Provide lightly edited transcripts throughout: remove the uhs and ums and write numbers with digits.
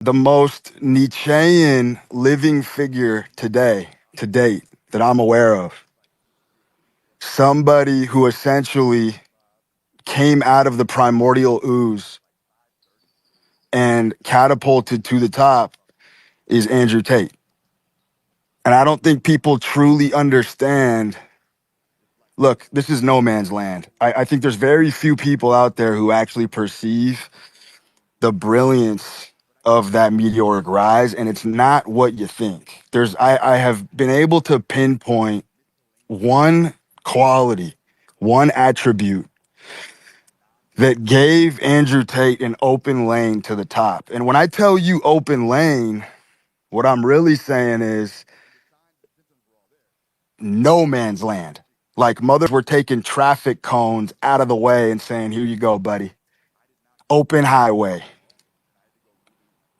the most Nietzschean living figure to date, that I'm aware of. Somebody who essentially came out of the primordial ooze and catapulted to the top is Andrew Tate. And I don't think people truly understand. Look, this is no man's land. I think there's very few people out there who actually perceive the brilliance of that meteoric rise, and it's not what you think. I have been able to pinpoint one quality, one attribute that gave Andrew Tate an open lane to the top. And when I tell you open lane, what I'm really saying is no man's land. Like mothers were taking traffic cones out of the way and saying, here you go, buddy. Open highway,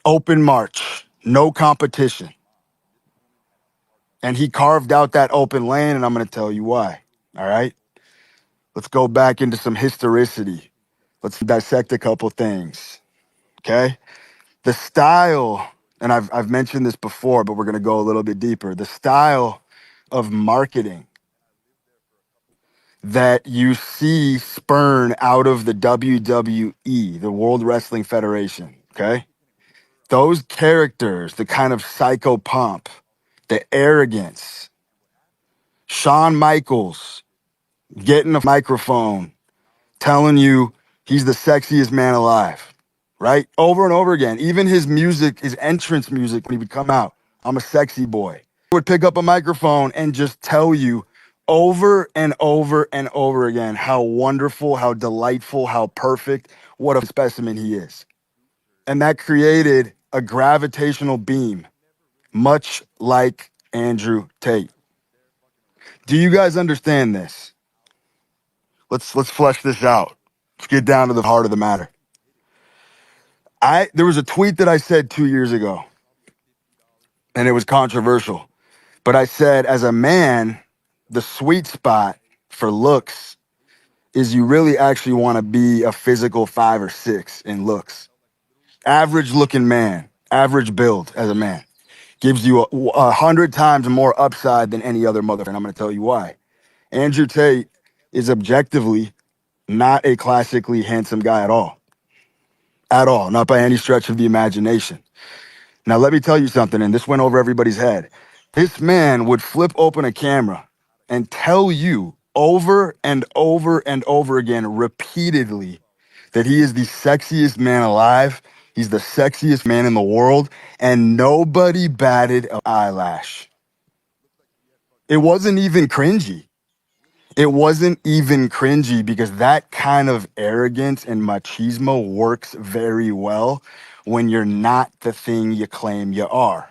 open march, no competition. And he carved out that open lane, and I'm going to tell you why. All right. Let's go back into some historicity. Let's dissect a couple things. Okay. The style, and I've mentioned this before, but we're going to go a little bit deeper. The style of marketing that you see spurn out of the WWE, the World Wrestling Federation. Okay. Those characters, the kind of psycho pomp, the arrogance, Shawn Michaels getting a microphone, telling you he's the sexiest man alive, right? Over and over again. Even his music, his entrance music, when he would come out, I'm a sexy boy. He would pick up a microphone and just tell you over and over and over again how wonderful, how delightful, how perfect, what a specimen he is. And that created a gravitational beam, much like Andrew Tate. Do you guys understand this? Let's flesh this out. Let's get down to the heart of the matter. There was a tweet that I said 2 years ago, and it was controversial. But I said, as a man, the sweet spot for looks is you really actually want to be a physical 5 or 6 in looks. Average looking man, average build as a man, gives you 100 times more upside than any other mother. And I'm going to tell you why. Andrew Tate is objectively not a classically handsome guy at all. At all, not by any stretch of the imagination. Now, let me tell you something, and this went over everybody's head. This man would flip open a camera and tell you over and over and over again, repeatedly, that he is the sexiest man alive. He's the sexiest man in the world, and nobody batted an eyelash. It wasn't even cringy. It wasn't even cringy because that kind of arrogance and machismo works very well when you're not the thing you claim you are.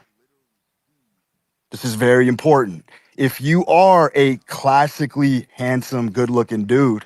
This is very important. If you are a classically handsome, good looking dude,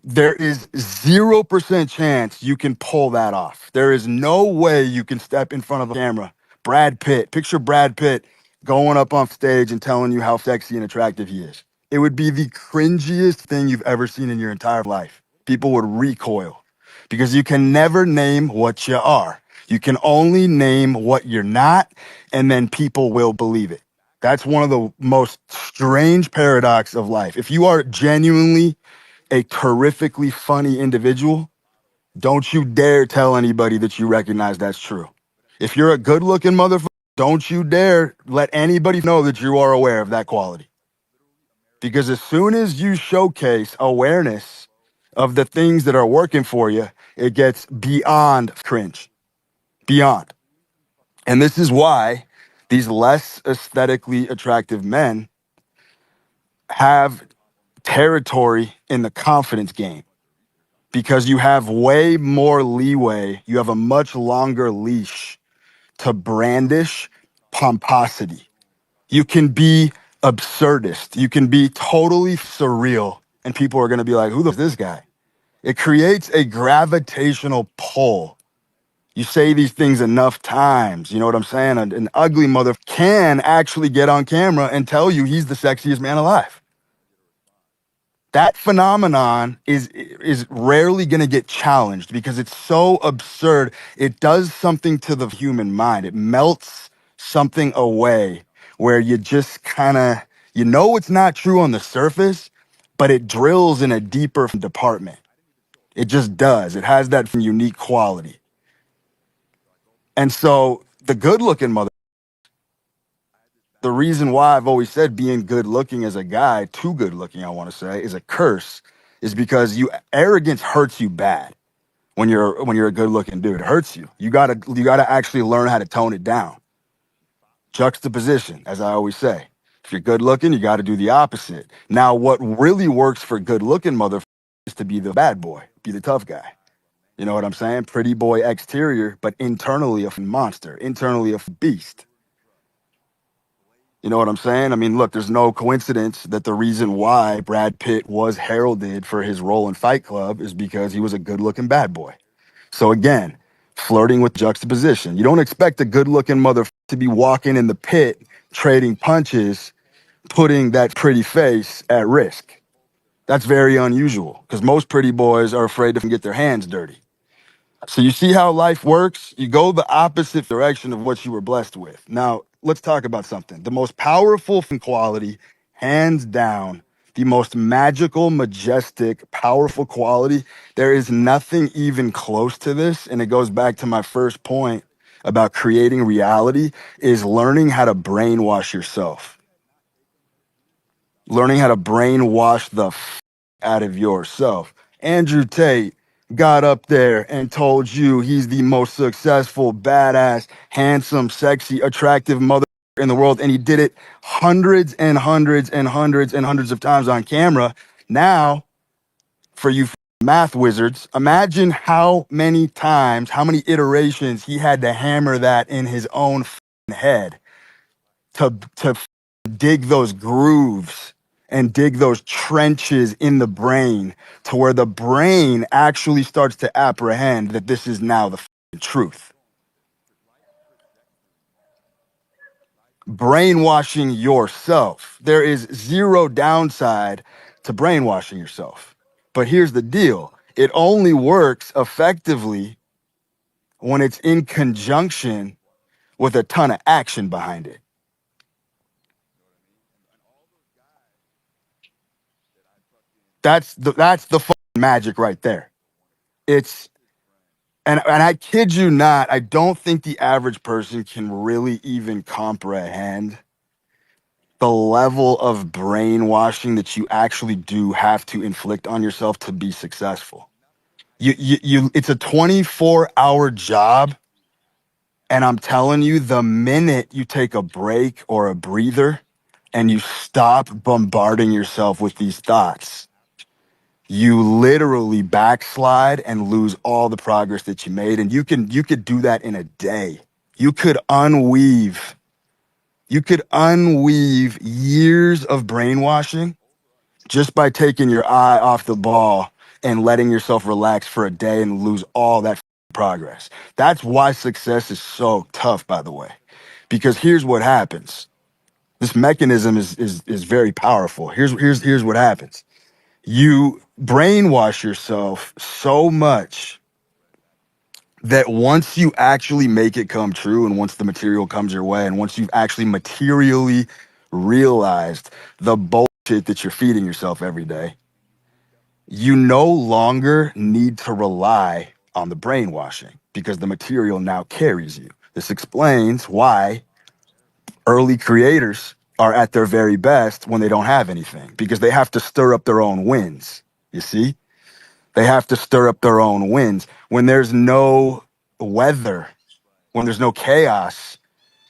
there is 0% chance you can pull that off. There is no way you can step in front of the camera. Brad Pitt, picture Brad Pitt going up on stage and telling you how sexy and attractive he is. It would be the cringiest thing you've ever seen in your entire life. People would recoil because you can never name what you are. You can only name what you're not, and then people will believe it. That's one of the most strange paradox of life. If you are genuinely a terrifically funny individual, don't you dare tell anybody that you recognize that's true. If you're a good looking motherfucker, don't you dare let anybody know that you are aware of that quality. Because as soon as you showcase awareness of the things that are working for you, it gets beyond cringe. Beyond. And this is why these less aesthetically attractive men have territory in the confidence game. Because you have way more leeway, you have a much longer leash to brandish pomposity. You can be absurdist, you can be totally surreal, and people are going to be like, who the f- is this guy? It creates a gravitational pull. You say these things enough times, you know what I'm saying? An ugly mother can actually get on camera and tell you he's the sexiest man alive. That phenomenon is rarely going to get challenged because it's so absurd. It does something to the human mind. It melts something away where you just kind of, you know, it's not true on the surface, but it drills in a deeper department. It just does. It has that unique quality. And so the good looking mother, the reason why I've always said being good looking as a guy, too good looking, I want to say, is a curse, is because arrogance hurts you bad when you're a good looking dude. It hurts you. You gotta actually learn how to tone it down. Juxtaposition, as I always say. If you're good looking, you got to do the opposite. Now, what really works for good looking motherfuckers is to be the bad boy, be the tough guy. You know what I'm saying? Pretty boy exterior, but internally a monster, internally a beast. You know what I'm saying? I mean, look, there's no coincidence that the reason why Brad Pitt was heralded for his role in Fight Club is because he was a good looking bad boy. So again, flirting with juxtaposition. You don't expect a good looking mother to be walking in the pit, trading punches, putting that pretty face at risk. That's very unusual because most pretty boys are afraid to get their hands dirty. So you see how life works? You go the opposite direction of what you were blessed with. Now, let's talk about something. The most powerful quality, hands down, the most magical, majestic, powerful quality. There is nothing even close to this. And it goes back to my first point about creating reality is learning how to brainwash yourself, learning how to brainwash the out of yourself. Andrew Tate got up there and told you he's the most successful, badass, handsome, sexy, attractive mother in the world. And he did it hundreds and hundreds and hundreds and hundreds of times on camera. Now, for you math wizards, imagine how many times, how many iterations he had to hammer that in his own head to dig those grooves and dig those trenches in the brain to where the brain actually starts to apprehend that this is now the truth. Brainwashing yourself. There is zero downside to brainwashing yourself. But here's the deal. It only works effectively when it's in conjunction with a ton of action behind it. That's the magic right there. It's and I kid you not, I don't think the average person can really even comprehend the level of brainwashing that you actually do have to inflict on yourself to be successful. It's a 24-hour job, and I'm telling you, the minute you take a break or a breather and you stop bombarding yourself with these thoughts, you literally backslide and lose all the progress that you made. And you could do that in a day. You could unweave, years of brainwashing just by taking your eye off the ball and letting yourself relax for a day and lose all that progress. That's why success is so tough, by the way. Because here's what happens. This mechanism is very powerful. Here's what happens. You brainwash yourself so much that once you actually make it come true and once the material comes your way and once you've actually materially realized the bullshit that you're feeding yourself every day, you no longer need to rely on the brainwashing because the material now carries you. This explains why early creators are at their very best when they don't have anything because they have to stir up their own wins. You see? They have to stir up their own winds. When there's no weather, when there's no chaos,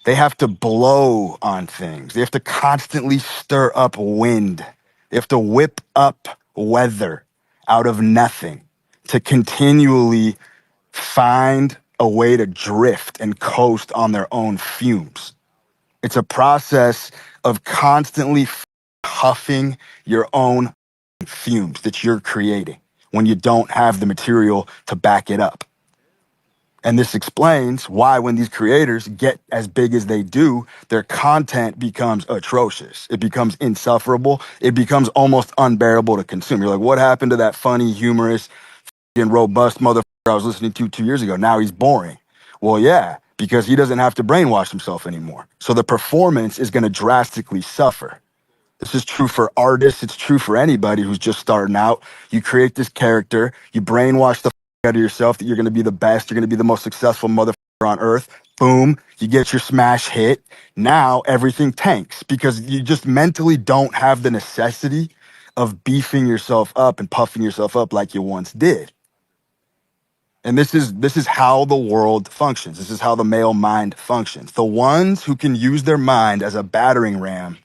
they have to blow on things. They have to constantly stir up wind. They have to whip up weather out of nothing to continually find a way to drift and coast on their own fumes. It's a process of constantly huffing your own fumes that you're creating when you don't have the material to back it up. And this explains why when these creators get as big as they do, their content becomes atrocious. It becomes insufferable. It becomes almost unbearable to consume. You're like, what happened to that funny, humorous, and robust motherfucker I was listening to 2 years ago? Now he's boring. Well, yeah, because he doesn't have to brainwash himself anymore. So the performance is going to drastically suffer. This is true for artists. It's true for anybody who's just starting out. You create this character, you brainwash the out of yourself that you're going to be the best, you're going to be the most successful motherfucker on earth. Boom, you get your smash hit. Now everything tanks because you just mentally don't have the necessity of beefing yourself up and puffing yourself up like you once did. And this is how the world functions. This is how the male mind functions. The ones who can use their mind as a battering ram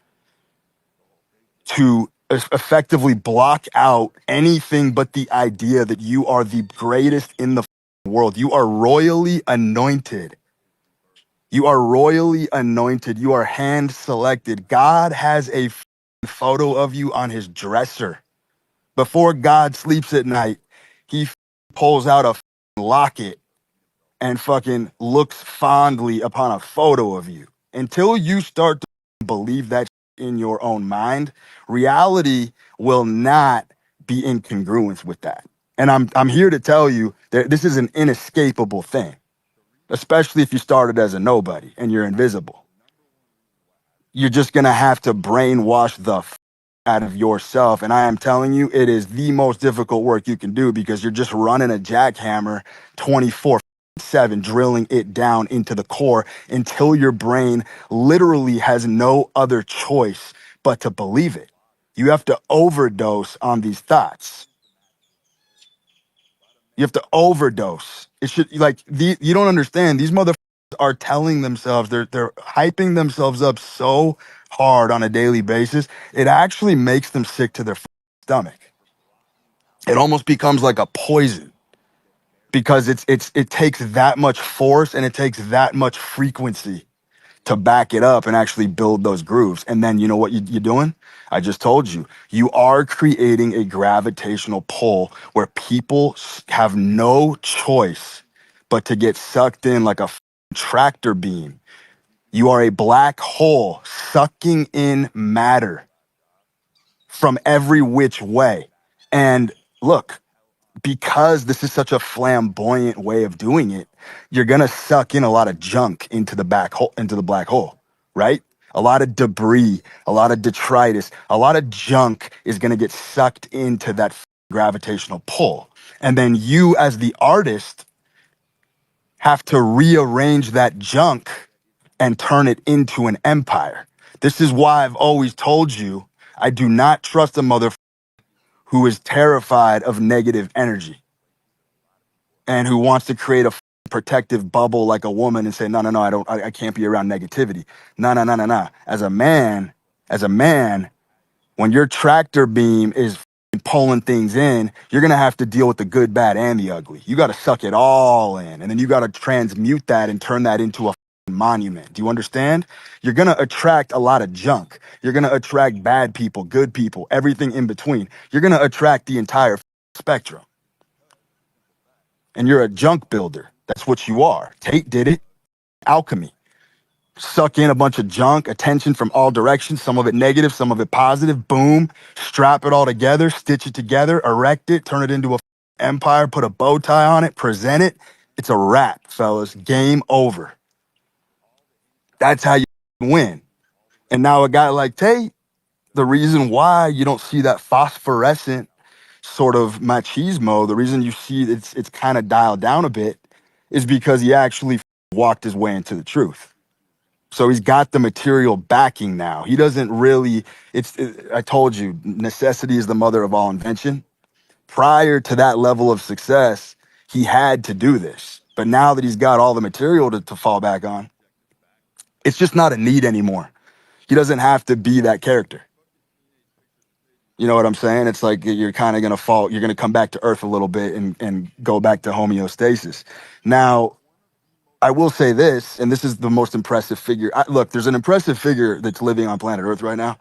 to effectively block out anything but the idea that you are the greatest in the world. You are royally anointed. You are royally anointed. You are hand selected. God has a photo of you on his dresser. Before God sleeps at night, he pulls out a locket and fucking looks fondly upon a photo of you. Until you start to believe that in your own mind, reality will not be in congruence with that. And I'm here to tell you that this is an inescapable thing, especially if you started as a nobody and you're invisible. You're just gonna have to brainwash the out of yourself. And I am telling you, it is the most difficult work you can do because you're just running a jackhammer 24/7, drilling it down into the core until your brain literally has no other choice but to believe it. You have to overdose on these thoughts. You have to overdose. It should you don't understand. These motherfuckers are telling themselves, they're hyping themselves up so hard on a daily basis, it actually makes them sick to their stomach. It almost becomes like a poison because it takes that much force and it takes that much frequency to back it up and actually build those grooves. And then you know what you're doing? I just told you, you are creating a gravitational pull where people have no choice but to get sucked in like a tractor beam. You are a black hole sucking in matter from every which way. And look, because this is such a flamboyant way of doing it, you're gonna suck in a lot of junk into the black hole, right? A lot of debris, a lot of detritus, a lot of junk is gonna get sucked into that gravitational pull. And then you, as the artist, have to rearrange that junk and turn it into an empire. This is why I've always told you I do not trust a mother who is terrified of negative energy and who wants to create a protective bubble like a woman and say, no, I can't be around negativity. No. As a man, when your tractor beam is pulling things in, you're going to have to deal with the good, bad, and the ugly. You got to suck it all in. And then you got to transmute that and turn that into a monument. Do you understand? You're going to attract a lot of junk. You're going to attract bad people, good people, everything in between. You're going to attract the entire spectrum. And you're a junk builder. That's what you are. Tate did it. Alchemy. Suck in a bunch of junk, attention from all directions, some of it negative, some of it positive. Boom. Strap it all together, stitch it together, erect it, turn it into a empire, put a bow tie on it, present it. It's a wrap, fellas. Game over. That's how you win. And now a guy like Tate, the reason why you don't see that phosphorescent sort of machismo, the reason you see it's kind of dialed down a bit is because he actually walked his way into the truth. So he's got the material backing now. He doesn't really, I told you, necessity is the mother of all invention. Prior to that level of success, he had to do this. But now that he's got all the material to fall back on, it's just not a need anymore. He doesn't have to be that character. You know what I'm saying? It's like you're kind of going to fall, you're going to come back to earth a little bit and go back to homeostasis. Now, I will say this, and this is the most impressive figure. Look, there's an impressive figure that's living on planet Earth right now.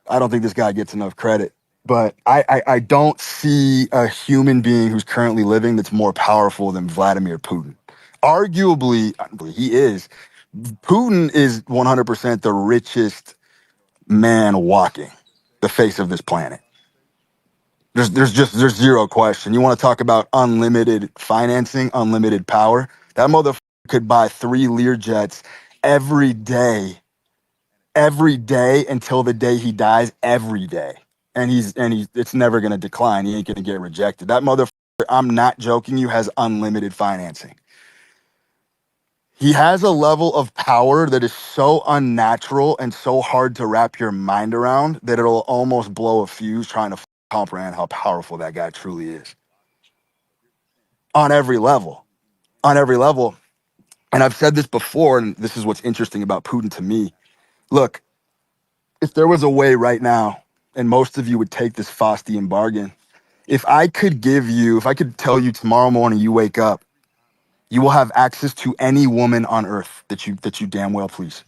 I don't think this guy gets enough credit, but I don't see a human being who's currently living that's more powerful than Vladimir Putin. Arguably, he is. Putin is 100% the richest man walking the face of this planet. There's zero question. You want to talk about unlimited financing, unlimited power? That motherfucker could buy 3 Lear jets every day until the day he dies, every day. And he's it's never gonna decline. He ain't gonna get rejected. That motherfucker, I'm not joking you, has unlimited financing. He has a level of power that is so unnatural and so hard to wrap your mind around that it'll almost blow a fuse trying to comprehend how powerful that guy truly is on every level. On every level. And I've said this before, and this is what's interesting about Putin to me. Look, if there was a way right now, and most of you would take this Faustian bargain, if I could tell you tomorrow morning you wake up, you will have access to any woman on earth that you damn well please.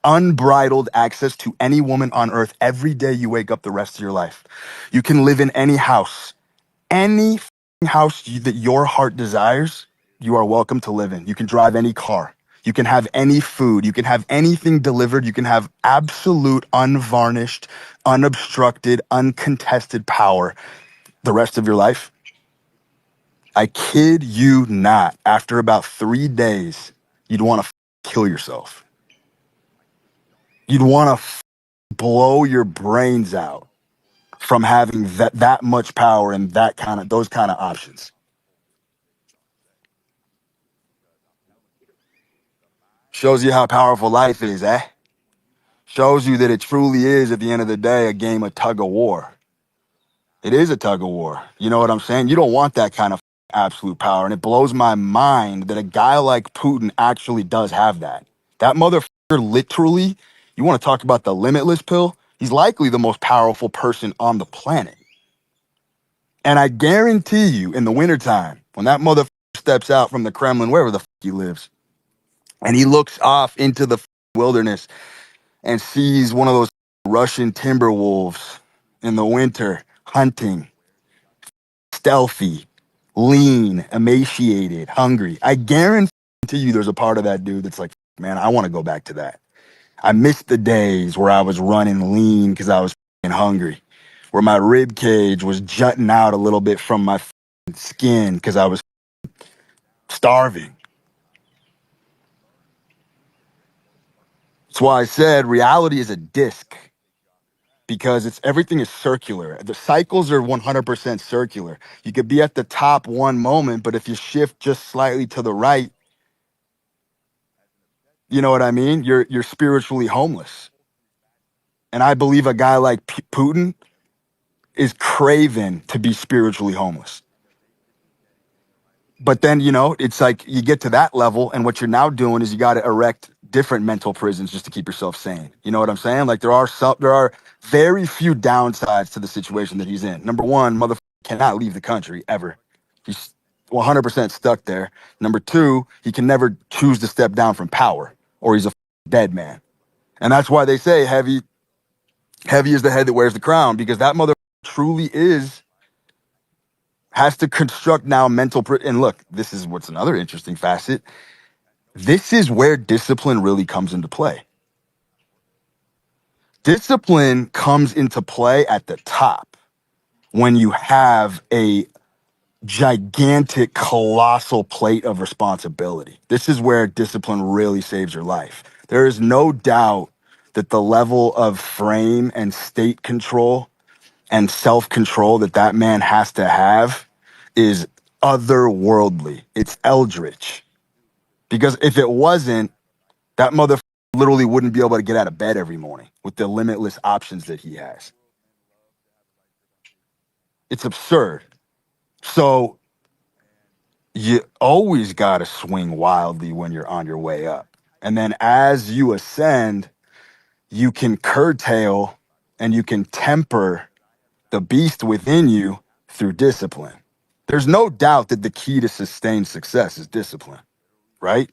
Unbridled access to any woman on earth every day you wake up the rest of your life. You can live in any house, any house that your heart desires, you are welcome to live in. You can drive any car. You can have any food. You can have anything delivered. You can have absolute, unvarnished, unobstructed, uncontested power the rest of your life. I kid you not. After about 3 days, you'd want to kill yourself. You'd want to blow your brains out from having that much power and those kind of options. Shows you how powerful life is, eh? Shows you that it truly is, at the end of the day, a game of tug of war. It is a tug of war. You know what I'm saying? You don't want that kind of absolute power. And it blows my mind that a guy like Putin actually does have that. That motherfucker literally, you want to talk about the limitless pill? He's likely the most powerful person on the planet. And I guarantee you, in the wintertime, when that motherfucker steps out from the Kremlin, wherever the fuck he lives, and he looks off into the wilderness and sees one of those Russian timber wolves in the winter hunting, stealthy, lean, emaciated, hungry. I guarantee you there's a part of that dude that's like, man, I want to go back to that. I miss the days where I was running lean because I was hungry, where my rib cage was jutting out a little bit from my skin because I was starving. That's why I said reality is a disc, because everything is circular. The cycles are 100% circular. You could be at the top one moment, but if you shift just slightly to the right, you know what I mean? You're spiritually homeless. And I believe a guy like Putin is craving to be spiritually homeless. But then, it's like you get to that level, and what you're now doing is you got to erect different mental prisons just to keep yourself sane. You know what I'm saying? Like there are very few downsides to the situation that he's in. Number one, motherfucker cannot leave the country ever. He's 100% stuck there. Number two, he can never choose to step down from power, or he's a dead man. And that's why they say heavy is the head that wears the crown, because that mother truly has to construct now and look, this is what's another interesting facet. This is where discipline really comes into play. Discipline comes into play at the top when you have a gigantic, colossal plate of responsibility. This is where discipline really saves your life. There is no doubt that the level of frame and state control and self-control that man has to have is otherworldly. It's eldritch. Because if it wasn't, that motherfucker literally wouldn't be able to get out of bed every morning with the limitless options that he has. It's absurd. So you always got to swing wildly when you're on your way up. And then as you ascend, you can curtail and you can temper the beast within you through discipline. There's no doubt that the key to sustained success is discipline, right?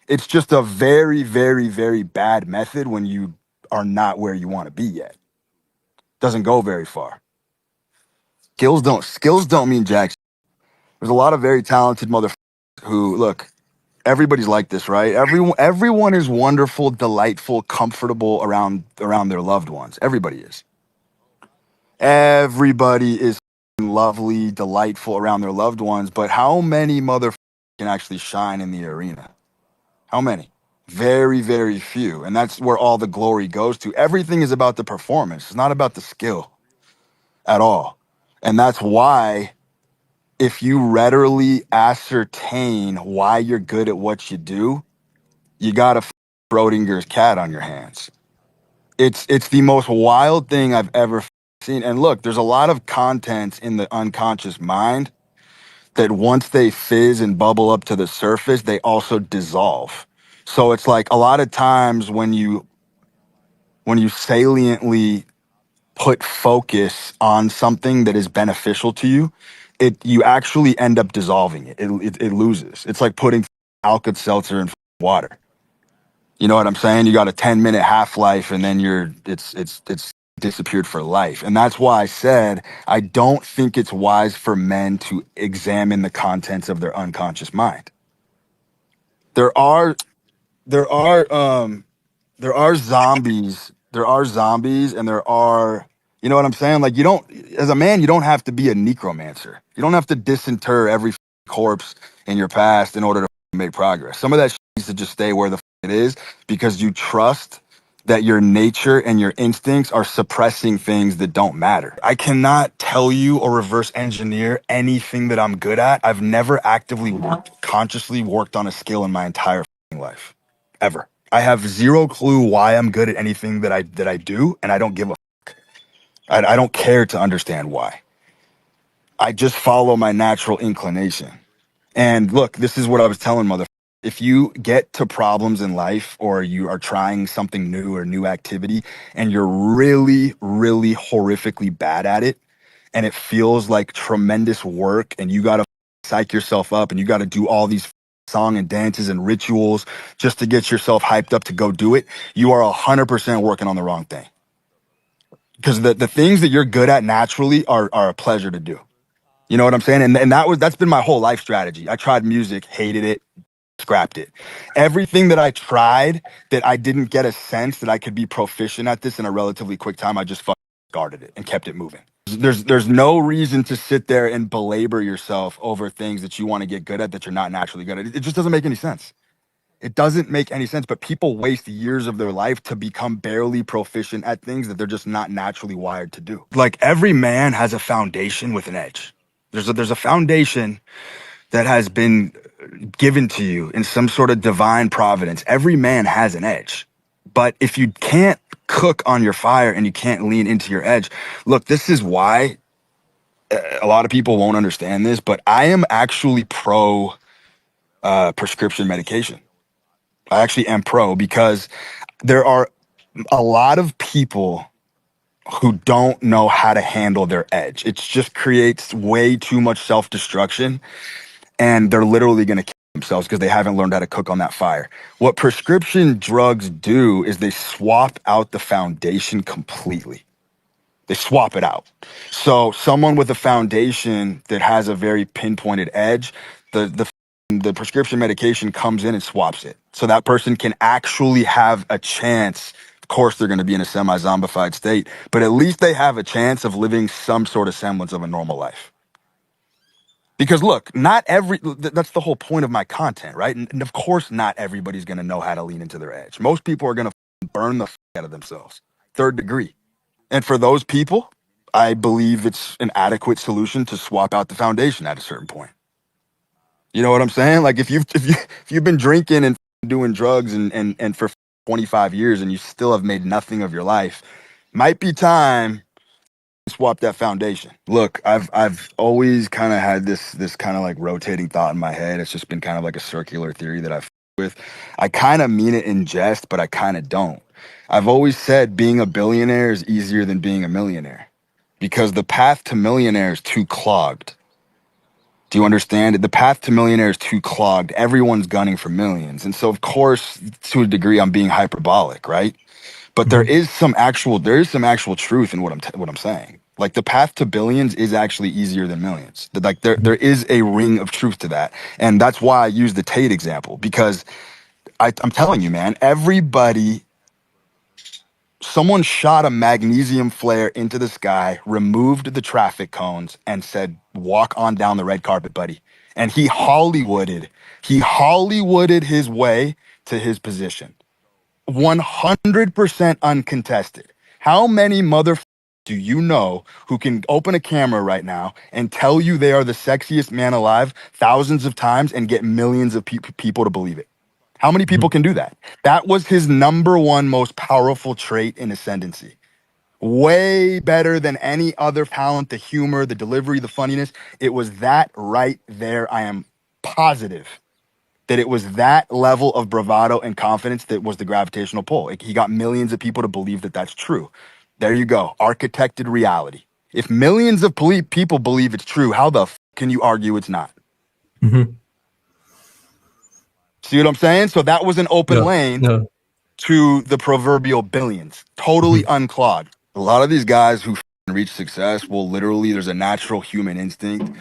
It's just a very, very, very bad method when you are not where you want to be yet. Doesn't go very far. Skills don't mean jack. There's a lot of very talented motherfuckers who look, everybody's like this, right? Everyone is wonderful, delightful, comfortable around their loved ones. Everybody is. Everybody is lovely, delightful around their loved ones, but how many motherfuckers can actually shine in the arena? How many? Very, very few. And that's where all the glory goes to. Everything is about the performance. It's not about the skill at all. And that's why if you readily ascertain why you're good at what you do, you got a Schrodinger's cat on your hands. It's the most wild thing I've ever seen. And look, there's a lot of content in the unconscious mind that once they fizz and bubble up to the surface, they also dissolve. So it's like a lot of times when you saliently put focus on something that is beneficial to you, you actually end up dissolving it. It loses. It's like putting Alka-Seltzer in water. You know what I'm saying? You got a 10-minute half-life and then it's disappeared for life. And that's why I said I don't think it's wise for men to examine the contents of their unconscious mind. There are there are there are zombies. There are zombies and there are, you know what I'm saying? Like you don't, as a man, you don't have to be a necromancer. You don't have to disinter every corpse in your past in order to make progress. Some of that shit needs to just stay where the it is because you trust that your nature and your instincts are suppressing things that don't matter. I cannot tell you or reverse engineer anything that I'm good at. I've never actively consciously worked on a skill in my entire life, ever. I have zero clue why I'm good at anything that I do, and I don't give a fuck. I don't care to understand why. I just follow my natural inclination. And look, this is what I was telling mother. If you get to problems in life or you are trying something new or new activity and you're really, really horrifically bad at it and it feels like tremendous work and you got to psych yourself up and you got to do all these song and dances and rituals just to get yourself hyped up to go do it, you are 100% working on the wrong thing. Because the things that you're good at naturally are a pleasure to do. You know what I'm saying? And that's been my whole life strategy. I tried music, hated it, scrapped it. Everything that I tried that I didn't get a sense that I could be proficient at this in a relatively quick time, I just fucking guarded it and kept it moving. There's no reason to sit there and belabor yourself over things that you want to get good at that you're not naturally good at. It just doesn't make any sense. It doesn't make any sense, but people waste years of their life to become barely proficient at things that they're just not naturally wired to do. Like every man has a foundation with an edge. There's a foundation that has been given to you in some sort of divine providence. Every man has an edge. But if you can't cook on your fire and you can't lean into your edge, look, this is why a lot of people won't understand this, but I am actually pro prescription medication. I actually am pro because there are a lot of people who don't know how to handle their edge. It just creates way too much self-destruction and they're literally going to kill themselves because they haven't learned how to cook on that fire. What prescription drugs do is they swap out the foundation completely. They swap it out. So someone with a foundation that has a very pinpointed edge, the prescription medication comes in and swaps it. So that person can actually have a chance. Of course, they're going to be in a semi-zombified state, but at least they have a chance of living some sort of semblance of a normal life. Because look, that's the whole point of my content, right? And of course, not everybody's going to know how to lean into their edge. Most people are going to burn the out of themselves, third degree. And for those people, I believe it's an adequate solution to swap out the foundation at a certain point. You know what I'm saying? Like if you've been drinking and doing drugs and for 25 years and you still have made nothing of your life, might be time to swap that foundation. Look, I've always kind of had this kind of like rotating thought in my head. It's just been kind of like a circular theory that I've with. I kind of mean it in jest, but I kind of don't. I've always said being a billionaire is easier than being a millionaire because the path to millionaire is too clogged. Do you understand? The path to millionaire is too clogged. Everyone's gunning for millions. And so, of course, to a degree, I'm being hyperbolic, right? But there is some actual truth in what I'm saying. Like the path to billions is actually easier than millions. Like there is a ring of truth to that. And that's why I use the Tate example, because I'm telling you, man, someone shot a magnesium flare into the sky, removed the traffic cones, and said, walk on down the red carpet, buddy. And he Hollywooded his way to his position. 100% uncontested. How many motherfuckers do you know who can open a camera right now and tell you they are the sexiest man alive thousands of times and get millions of people to believe it? How many people can do that? That was his number one most powerful trait in ascendancy. Way better than any other talent, the humor, the delivery, the funniness. It was that right there. I am positive that it was that level of bravado and confidence that was the gravitational pull. He got millions of people to believe that that's true. There you go. Architected reality. If millions of people believe it's true, how the can you argue it's not? Mm-hmm. See what I'm saying? So that was an open Yeah. lane Yeah. to the proverbial billions, totally unclogged. A lot of these guys who reach success will literally, there's a natural human instinct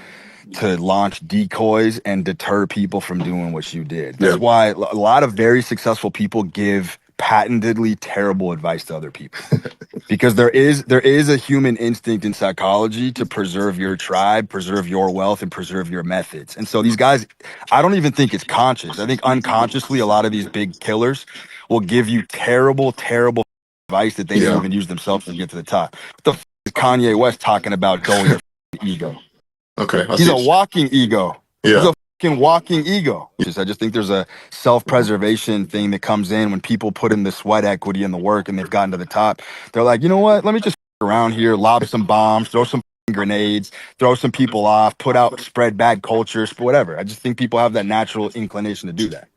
to launch decoys and deter people from doing what you did. That's why a lot of very successful people give patentedly terrible advice to other people. Because there is a human instinct in psychology to preserve your tribe, preserve your wealth, and preserve your methods. And so these guys, I don't even think it's conscious. I think unconsciously, a lot of these big killers will give you terrible, terrible advice that they didn't even use themselves to get to the top. What the is Kanye West talking about going your ego? Okay. He's a walking ego. Yeah. He's a fucking walking ego. I just think there's a self-preservation thing that comes in when people put in the sweat equity and the work and they've gotten to the top. They're like, you know what? Let me just around here, lob some bombs, throw some grenades, throw some people off, spread bad cultures, whatever. I just think people have that natural inclination to do that.